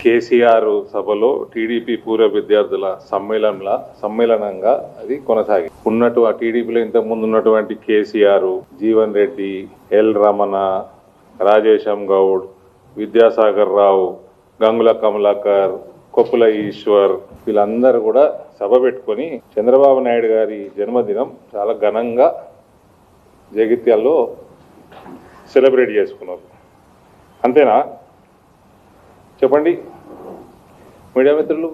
కేసీఆర్ సభలో టీడీపీ పూర్వ విద్యార్థుల సమ్మేళనంగా అది కొనసాగి ఉన్నట్టు ఆ టీడీపీలో ఇంతకుముందు ఉన్నటువంటి కేసీఆర్, జీవన్ రెడ్డి, ఎల్ రమణ, రాజేశం గౌడ్, విద్యాసాగర్ రావు, గంగుల కమలాకర్, కొప్పుల ఈశ్వర్ వీళ్ళందరూ కూడా సభ పెట్టుకొని చంద్రబాబు నాయుడు గారి జన్మదినం చాలా ఘనంగా జగిత్యాల్లో సెలబ్రేట్ చేసుకున్నారు. అంతేనా? చెప్పండి మీడియా మిత్రులు.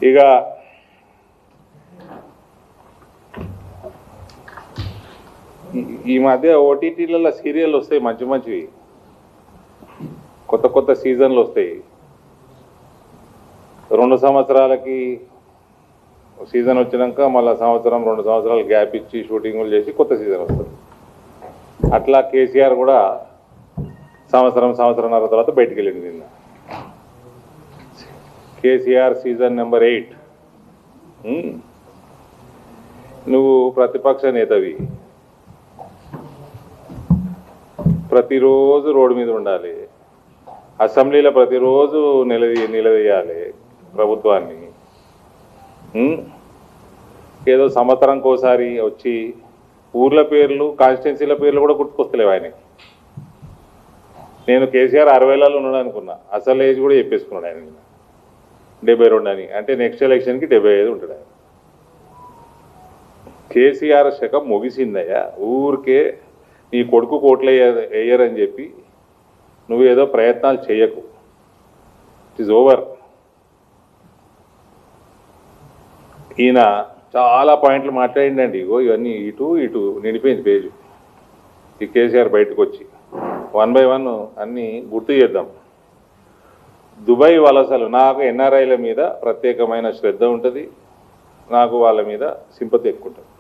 ఇక ఈ మధ్య ఓటీటీలలో సీరియల్ వస్తాయి, మంచి మంచివి, కొత్త కొత్త సీజన్లు వస్తాయి. 2 సంవత్సరాలకి సీజన్ వచ్చినాక మళ్ళీ 1-2 సంవత్సరాలు గ్యాప్ ఇచ్చి షూటింగులు చేసి కొత్త సీజన్ వస్తుంది. అట్లా కేసీఆర్ కూడా సంవత్సరంన్నర తర్వాత బయటికి వెళ్ళింది. నిన్న కేసీఆర్ సీజన్ నెంబర్ 8. నువ్వు ప్రతిపక్ష నేతవి, ప్రతిరోజు రోడ్డు మీద ఉండాలి, అసెంబ్లీలో ప్రతిరోజు నిలదీయాలి ప్రభుత్వాన్ని. ఏదో సంవత్సరంకోసారి వచ్చి ఊర్ల పేర్లు, కాన్స్టిట్యున్సీల పేర్లు కూడా గుర్తుకొస్తలేవు ఆయనకి. నేను కేసీఆర్ 60లలో ఉన్నాడు అనుకున్నా, అసలు ఏజ్ కూడా చెప్పేసుకున్నాడు ఆయన 72 అని. అంటే నెక్స్ట్ ఎలక్షన్కి 75 ఉంటాడు ఆయన. కేసీఆర్ శకం ముగిసిందయ్యా. ఊరికే నీ కొడుకు కోట్లు వేయరని చెప్పి నువ్వు ఏదో ప్రయత్నాలు చేయకు. It is over. ఈయన చాలా పాయింట్లు మాట్లాడిందండి. ఇగో ఇవన్నీ ఇటు నిండిపోయింది పేజు. ఈ కేసీఆర్ బయటకు వచ్చి 1 by 1 అన్నీ గుర్తు చేద్దాం. దుబాయ్ వలసలు, నాకు ఎన్ఆర్ఐల మీద ప్రత్యేకమైన శ్రద్ధ ఉంటుంది, నాకు వాళ్ళ మీద సింపతి ఎక్కువ ఉంటుంది.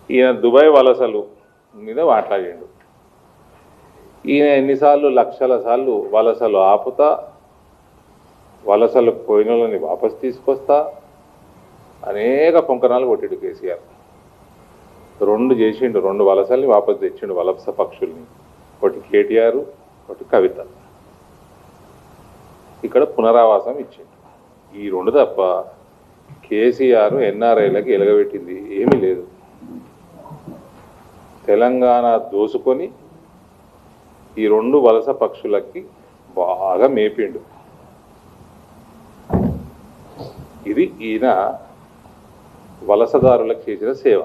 ఈయన దుబాయ్ వలసలు మీద మాట్లాడాడు. ఈయన ఎన్నిసార్లు, లక్షల సార్లు వలసలు ఆపుతా, వలసలు పోయిన వాళ్ళని వాపసు తీసుకొస్తా అనేక పొంకనాలు కొట్టాడు కేసీఆర్. 2 చేసిండు, 2 వలసల్ని వాపసు తెచ్చిండు, వలస పక్షుల్ని. ఒకటి కేటీఆర్, ఒకటి కవిత. ఇక్కడ పునరావాసం ఇచ్చిండు. ఈ 2 తప్ప కేసీఆర్ ఎన్ఆర్ఐలకి ఎలగబెట్టింది ఏమీ లేదు. తెలంగాణ దోసుకొని ఈ 2 వలస పక్షులకి బాగా మేపిండు. ఇది ఈయన వలసదారులకు చేసిన సేవ.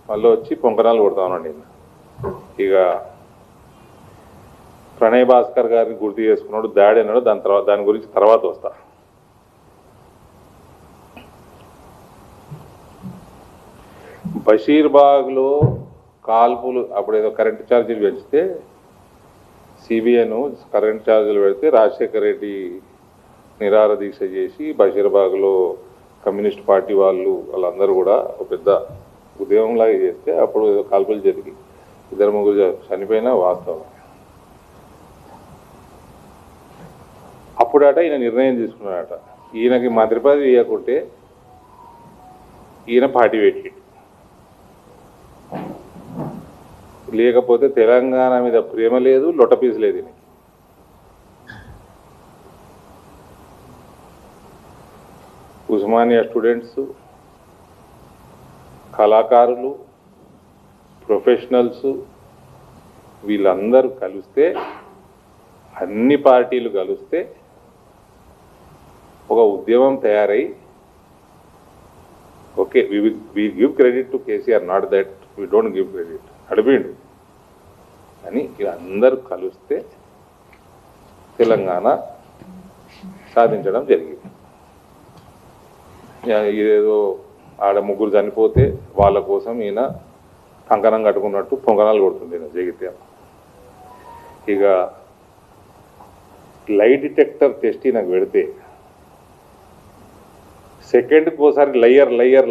మళ్ళీ వచ్చి పొంకనాలు కొడతా ఉన్నాడు ఈయన. ఇక ప్రణయ్ భాస్కర్ గారిని గుర్తు చేసుకున్నాడు, దాడి అన్నాడు. దాని గురించి తర్వాత వస్తా. బషీర్బాగ్లో కాల్పులు అప్పుడు ఏదో కరెంటు ఛార్జీలు పెంచితే, సిబిఐను కరెంటు ఛార్జీలు పెడితే రాజశేఖర రెడ్డి నిరాహార దీక్ష చేసి బషీర్బాగ్లో కమ్యూనిస్ట్ పార్టీ వాళ్ళందరూ కూడా ఒక పెద్ద ఉద్యమంలాగా చేస్తే అప్పుడు ఏదో కాల్పులు జరిగి 2-3 చనిపోయినా వాస్తవం. అప్పుడట ఈయన నిర్ణయం తీసుకున్నాడట, ఈయనకి మంత్రి పదవి ఇవ్వకుంటే ఈయన పార్టీ పెట్టి, లేకపోతే తెలంగాణ మీద ప్రేమ లేదు, లొట్టపీసు లేదు ఈయనకి. ఉస్మానియా స్టూడెంట్స్, కళాకారులు, ప్రొఫెషనల్స్ వీళ్ళందరూ కలిస్తే, అన్ని పార్టీలు కలిస్తే ఒక ఉద్యమం తయారై, okay we give credit to KCR, not that we don't give credit, అడిపిండు అని వీళ్ళందరూ కలిస్తే తెలంగాణ సాధించడం జరిగింది. ఇదేదో ఆడ 3 చనిపోతే వాళ్ళ కోసం ఈయన కంకణం కట్టుకున్నట్టు పొంగనాలు కొడుతుంది ఈయన జగిత్యాల. ఇక లై డిటెక్టర్ టెస్ట్ నాకు పెడితే సెకండ్కి ఒకసారి లయ్యర్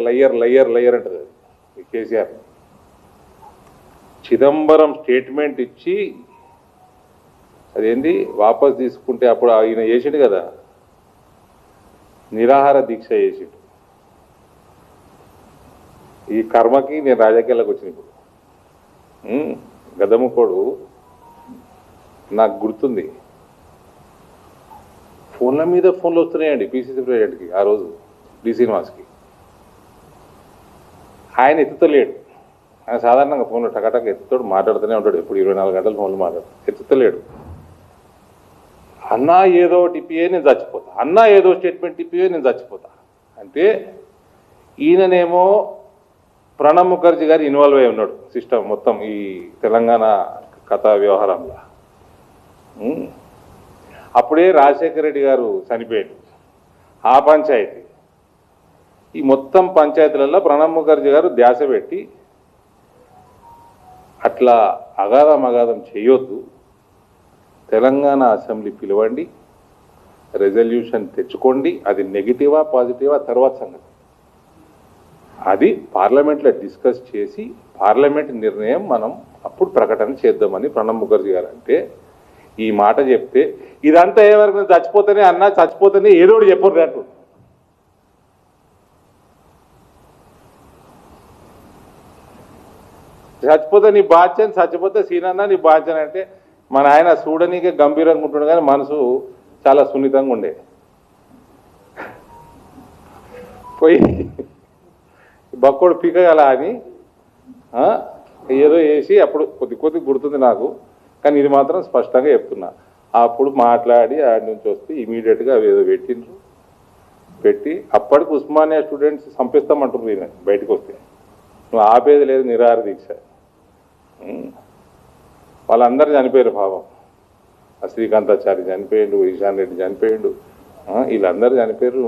అంటది అది కేసీఆర్. చిదంబరం స్టేట్మెంట్ ఇచ్చి అదేంటి వాపస్ తీసుకుంటే అప్పుడు ఆయన చేసిండు కదా, నిరాహార దీక్ష చేసిండు. ఈ కర్మకి నేను రాజకీయాలకు వచ్చిన ఇప్పుడు గదముకోడు నాకు గుర్తుంది, ఫోన్ల మీద ఫోన్లు వస్తున్నాయండి పిసిసి ప్రెసిడెంట్కి ఆ రోజు డి శ్రీనివాస్కి. ఆయన ఎత్తుతలేడు. ఆయన సాధారణంగా ఫోన్లో టకటక ఎత్తుతాడు, మాట్లాడుతూనే ఉంటాడు, ఎప్పుడు 24 గంటలు ఫోన్లు మాట్లాడు, ఎత్తుతలేడు. అన్నా ఏదో టిపిఏ నేను చచ్చిపోతా, అన్నా ఏదో స్టేట్మెంట్ టిపిఏ నేను చచ్చిపోతా అంటే ఈయననేమో ప్రణబ్ ముఖర్జీ గారు ఇన్వాల్వ్ అయి ఉన్నాడు సిస్టమ్ మొత్తం ఈ తెలంగాణ కథా వ్యవహారంలో. అప్పుడే రాజశేఖర రెడ్డి గారు చనిపోయాడు. ఆ పంచాయతీ ఈ మొత్తం పంచాయతీలలో ప్రణబ్ ముఖర్జీ గారు ధ్యాస పెట్టి అట్లా అగాధం చేయొద్దు, తెలంగాణ అసెంబ్లీ పిలవండి, రెజల్యూషన్ తెచ్చుకోండి, అది నెగిటివా పాజిటివా తర్వాత సంగతి, అది పార్లమెంట్లో డిస్కస్ చేసి పార్లమెంట్ నిర్ణయం మనం అప్పుడు ప్రకటన చేద్దామని ప్రణబ్ ముఖర్జీ గారు అంటే, ఈ మాట చెప్తే ఇదంతా ఏవరకు చచ్చిపోతేనే అన్నా చచ్చిపోతేనే ఏదో ఒకటి చెప్పరు అంటు. చచ్చిపోతే నీ బాధ్యత, చచ్చిపోతే సీనన్నా నీ బాధ్యత అంటే మన ఆయన చూడనీకే గంభీరంగా ఉంటుండే కానీ మనసు చాలా సున్నితంగా ఉండే. పోయి బక్కోడు పీకగల అని ఏదో వేసి అప్పుడు కొద్ది గుర్తుంది నాకు, కానీ ఇది మాత్రం స్పష్టంగా చెప్తున్నా. అప్పుడు మాట్లాడి ఆడి నుంచి వస్తే ఇమీడియట్గా అవి ఏదో పెట్టి అప్పటికి ఉస్మానియా స్టూడెంట్స్ చంపిస్తామంటున్నారు ఈయన బయటకు వస్తే. నువ్వు ఆపేది లేదు, నిరాహార దీక్ష. వాళ్ళందరూ చనిపోయారు పాపం. శ్రీకాంతాచారి చనిపోయిండు, ఈశాన్ రెడ్డి చనిపోయిండు, వీళ్ళందరూ చనిపోయారు.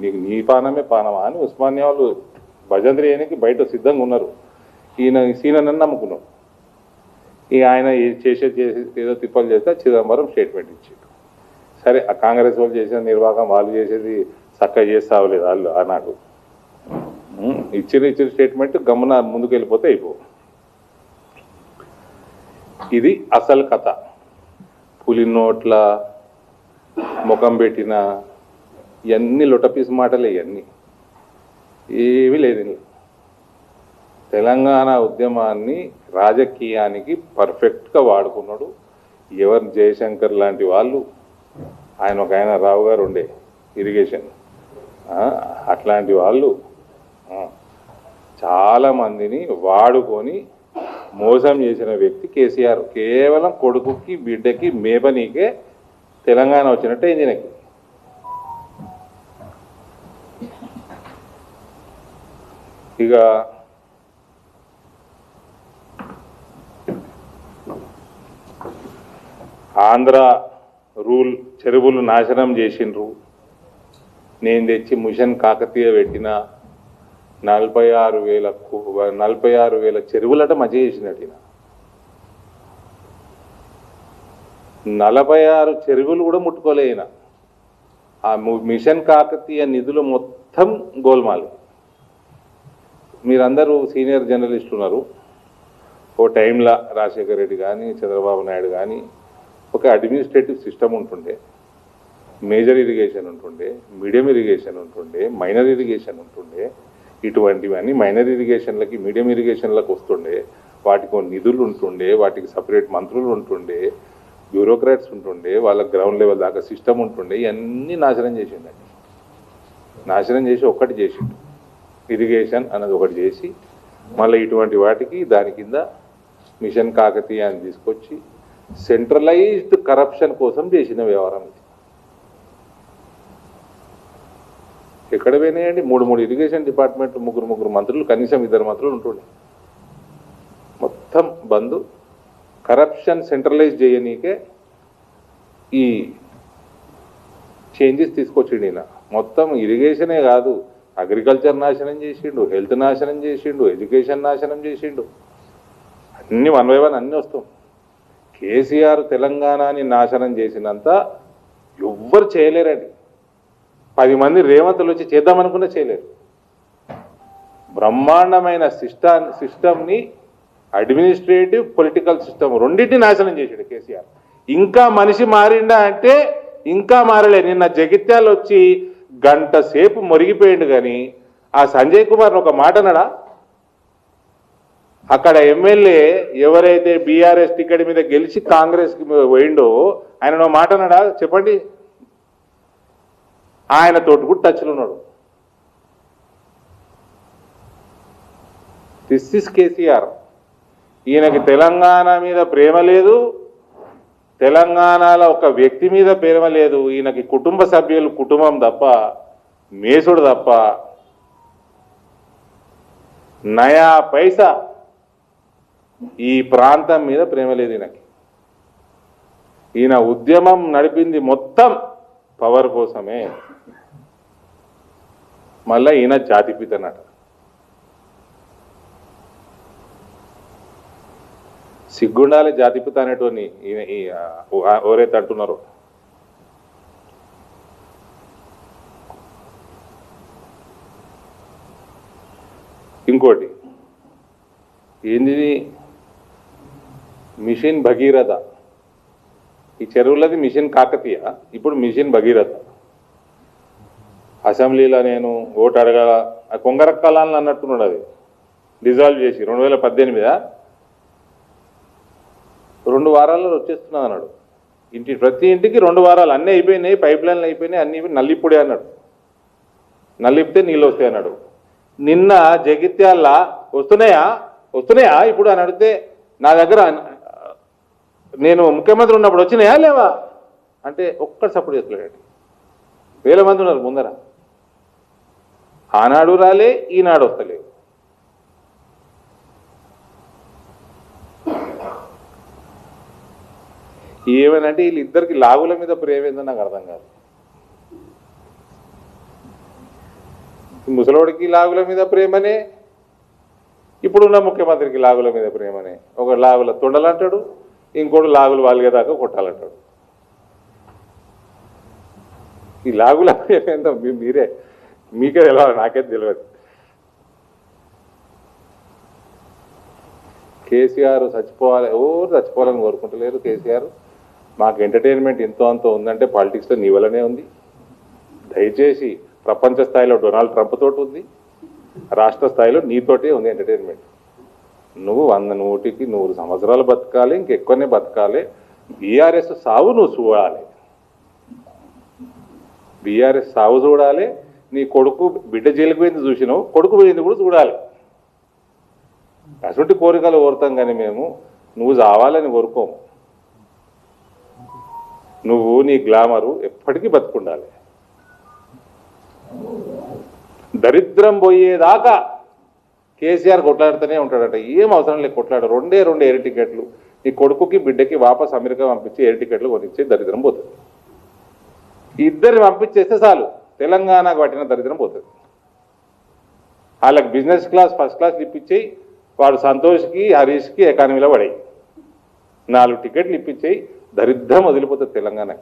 నీకు నీ పానమే పానమా అని ఉస్మానియా వాళ్ళు భజంత్రి చేయడానికి బయట సిద్ధంగా ఉన్నారు. ఈయనని నమ్ముకున్నాడు. ఆయన చేసి ఏదో తిప్పలు చేస్తే చిదంబరం స్టేట్మెంట్ ఇచ్చాడు. సరే, ఆ కాంగ్రెస్ వాళ్ళు చేసిన నిర్వాహకం వాళ్ళు చేసేది చక్కగా చేస్తే అవ్వలేదు. వాళ్ళు ఆనాడు ఇచ్చిన స్టేట్మెంట్ గమ్మున ముందుకు వెళ్ళిపోతే అయిపో. ఇది అసలు కథ. పులి నోట్ల ముఖం పెట్టిన ఇవన్నీ లొటపీస్ మాటలే, ఇవన్నీ ఏమీ లేదు. తెలంగాణ ఉద్యమాన్ని రాజకీయానికి పర్ఫెక్ట్గా వాడుకున్నాడు. ఎవరు జయశంకర్ లాంటి వాళ్ళు, ఆయన రావు గారు ఉండే ఇరిగేషన్, అట్లాంటి వాళ్ళు చాలామందిని వాడుకొని మోసం చేసిన వ్యక్తి కేసీఆర్. కేవలం కొడుకుకి బిడ్డకి మేపనీకే తెలంగాణ వచ్చినట్టు అయింది నాకు. ఇక ఆంధ్ర రూల్ చెరువులు నాశనం చేసిండ్రు. నేను తెచ్చి మిషన్ కాకతీయ పెట్టిన 46,000 చెరువులట మధ్య చేసినట్టు. 46 చెరువులు కూడా ముట్టుకోలేన. ఆ మిషన్ కాకతీయ నిధులు మొత్తం గోల్మాలు. మీరందరూ సీనియర్ జర్నలిస్టులు ఉన్నారు. ఓ టైంలో రాజశేఖర రెడ్డి కానీ చంద్రబాబు నాయుడు కానీ ఒక అడ్మినిస్ట్రేటివ్ సిస్టమ్ ఉంటుండే, మేజర్ ఇరిగేషన్ ఉంటుండే, మీడియం ఇరిగేషన్ ఉంటుండే, మైనర్ ఇరిగేషన్ ఉంటుండే. ఇటువంటివన్నీ మైనర్ ఇరిగేషన్లకి మీడియం ఇరిగేషన్లకు వస్తుండే. వాటికి నిధులు ఉంటుండే, వాటికి సపరేట్ మంత్రులు ఉంటుండే, బ్యూరోక్రాట్స్ ఉంటుండే, వాళ్ళ గ్రౌండ్ లెవెల్ దాకా సిస్టమ్ ఉంటుండే. ఇవన్నీ నాశనం చేసిండండి. నాశనం చేసి ఒక్కటి చేసిండు, ఇరిగేషన్ అన్నది ఒకటి చేసి, మళ్ళీ ఇటువంటి వాటికి దాని కింద మిషన్ కాకతీయ అని తీసుకొచ్చి సెంట్రలైజ్డ్ కరప్షన్ కోసం చేసిన వ్యవహారం ఇది. ఎక్కడ పోయినాయండి? 3 ఇరిగేషన్ డిపార్ట్మెంట్లు, 3 మంత్రులు, కనీసం 2 మంత్రులు ఉంటుండే. మొత్తం బంద్. కరప్షన్ సెంట్రలైజ్ చేయనీకే ఈ చేంజెస్ తీసుకొచ్చిండు ఈయన. మొత్తం ఇరిగేషనే కాదు, అగ్రికల్చర్ నాశనం చేసిండు, హెల్త్ నాశనం చేసిండు, ఎడ్యుకేషన్ నాశనం చేసిండు. అన్ని 1 by 1 అన్నీ వస్తాం. కేసీఆర్ తెలంగాణని నాశనం చేసినంత ఎవ్వరు చేయలేరండి. 10 మంది రేవంతులు వచ్చి చేద్దామనుకున్నా చేయలేరు. బ్రహ్మాండమైన సిస్టమ్ని, అడ్మినిస్ట్రేటివ్ పొలిటికల్ సిస్టమ్ రెండింటిని నాశనం చేశాడు కేసీఆర్. ఇంకా మనిషి మారిండా అంటే ఇంకా మారలే. నిన్న జగిత్యాలు వచ్చి గంట సేపు మొరిగిపోయిండు. కానీ ఆ సంజయ్ కుమార్ని ఒక మాట అన్నాడా? అక్కడ ఎమ్మెల్యే ఎవరైతే బీఆర్ఎస్ టికెట్ మీద గెలిచి కాంగ్రెస్కి పోయిండో ఆయన మాట అన్నాడా చెప్పండి? ఆయన తోటి కూడా టచ్లు ఉన్నాడు. This is KCR. ఈయనకి తెలంగాణ మీద ప్రేమ లేదు, తెలంగాణలో ఒక వ్యక్తి మీద ప్రేమ లేదు. ఈయనకి కుటుంబ సభ్యులు, కుటుంబం తప్ప, మేసుడు తప్ప నయా పైసా ఈ ప్రాంతం మీద ప్రేమ లేదు ఈయనకి. ఈయన ఉద్యమం నడిపింది మొత్తం పవర్ కోసమే. మళ్ళా ఈయన జాతిపిత అన్నట. సిగ్గుండాలి జాతిపిత అనేటోని ఎవరైతే అంటున్నారో. ఇంకోటి ఏంది, మిషన్ భగీరథ. ఈ చెరువులది మిషన్ కాకతీయ, ఇప్పుడు మిషన్ భగీరథ. అసెంబ్లీలో నేను ఓటు అడగాల, కొంగరక్కలాలని అన్నట్టున్నాడు. అది డిజాల్వ్ చేసి 2018 2 వారాల్లో వచ్చేస్తున్నది అన్నాడు. ప్రతి ఇంటికి 2 వారాలు అన్నీ అయిపోయినాయి, పైప్ లైన్లు అయిపోయినాయి, అన్నీ నల్లిప్పుడే అన్నాడు. నల్లిపితే నీళ్ళు వస్తాయి అన్నాడు. నిన్న జగిత్యాల వస్తున్నాయా ఇప్పుడు అని అడిగితే నా దగ్గర నేను ముఖ్యమంత్రి ఉన్నప్పుడు వచ్చినాయా లేవా అంటే ఒక్కటి సపోర్ట్ చేస్తలేడు. 1000 మంది ఉన్నారు ముందర. ఆనాడు రాలే, ఈనాడు వస్తలేవు. ఏమనంటే వీళ్ళిద్దరికి లాగుల మీద ప్రేమ ఏందో నాకు అర్థం కాదు. ముసలోడికి లాగుల మీద ప్రేమనే, ఇప్పుడున్న ముఖ్యమంత్రికి లాగుల మీద ప్రేమనే. ఒక లాగుల తొండలంటాడు, ఇంకోటి లాగులు వాళ్ళేదాకా కొట్టాలంటాడు. ఈ లాగుల ఏందో మీకే తెలియాలి, నాకేం తెలియదు. కేసీఆర్ చచ్చిపోవాలి, ఎవరు చచ్చిపోవాలని కోరుకుంటలేరు. కేసీఆర్ మాకు ఎంటర్టైన్మెంట్ ఎంతో అంత ఉందంటే పాలిటిక్స్లో నీ వల్లనే ఉంది. దయచేసి ప్రపంచ స్థాయిలో డొనాల్డ్ ట్రంప్ తోటి ఉంది, రాష్ట్ర స్థాయిలో నీతోటే ఉంది ఎంటర్టైన్మెంట్. నువ్వు 100 సంవత్సరాలు బతకాలి, ఇంకెక్కువనే బతకాలి. బీఆర్ఎస్ సావు నువ్వు చూడాలి, బీఆర్ఎస్ సావు చూడాలి. నీ కొడుకు బిడ్డ జైలుకు పోయింది చూసినావు, కొడుకు పోయింది కూడా చూడాలి. అటువంటి కోరికలు కోరుతాం కానీ మేము నువ్వు చావాలని కోరుకోము. నువ్వు నీ గ్లామరు ఎప్పటికీ బతుకుండాలి. దరిద్రం పోయేదాకా కేసీఆర్ కొట్లాడుతూనే ఉంటాడట. ఏం అవసరం లేదు కొట్లాడు. 2 ఎయిర్ టికెట్లు నీ కొడుకుకి బిడ్డకి వాపస్ అమెరికా పంపించి ఎయిర్ టికెట్లు కొనిచ్చే దరిద్రం పోతుంది. ఇద్దరిని పంపించేస్తే చాలు, తెలంగాణకు పట్టిన దరిద్రం పోతుంది. వాళ్ళకి బిజినెస్ క్లాస్, ఫస్ట్ క్లాస్ ఇప్పించేయి. వాడు సంతోష్కి, హరీష్కి ఎకానమీలో పడాయి. 4 టికెట్లు ఇప్పించేయి, దరిద్రం వదిలిపోతుంది తెలంగాణకి.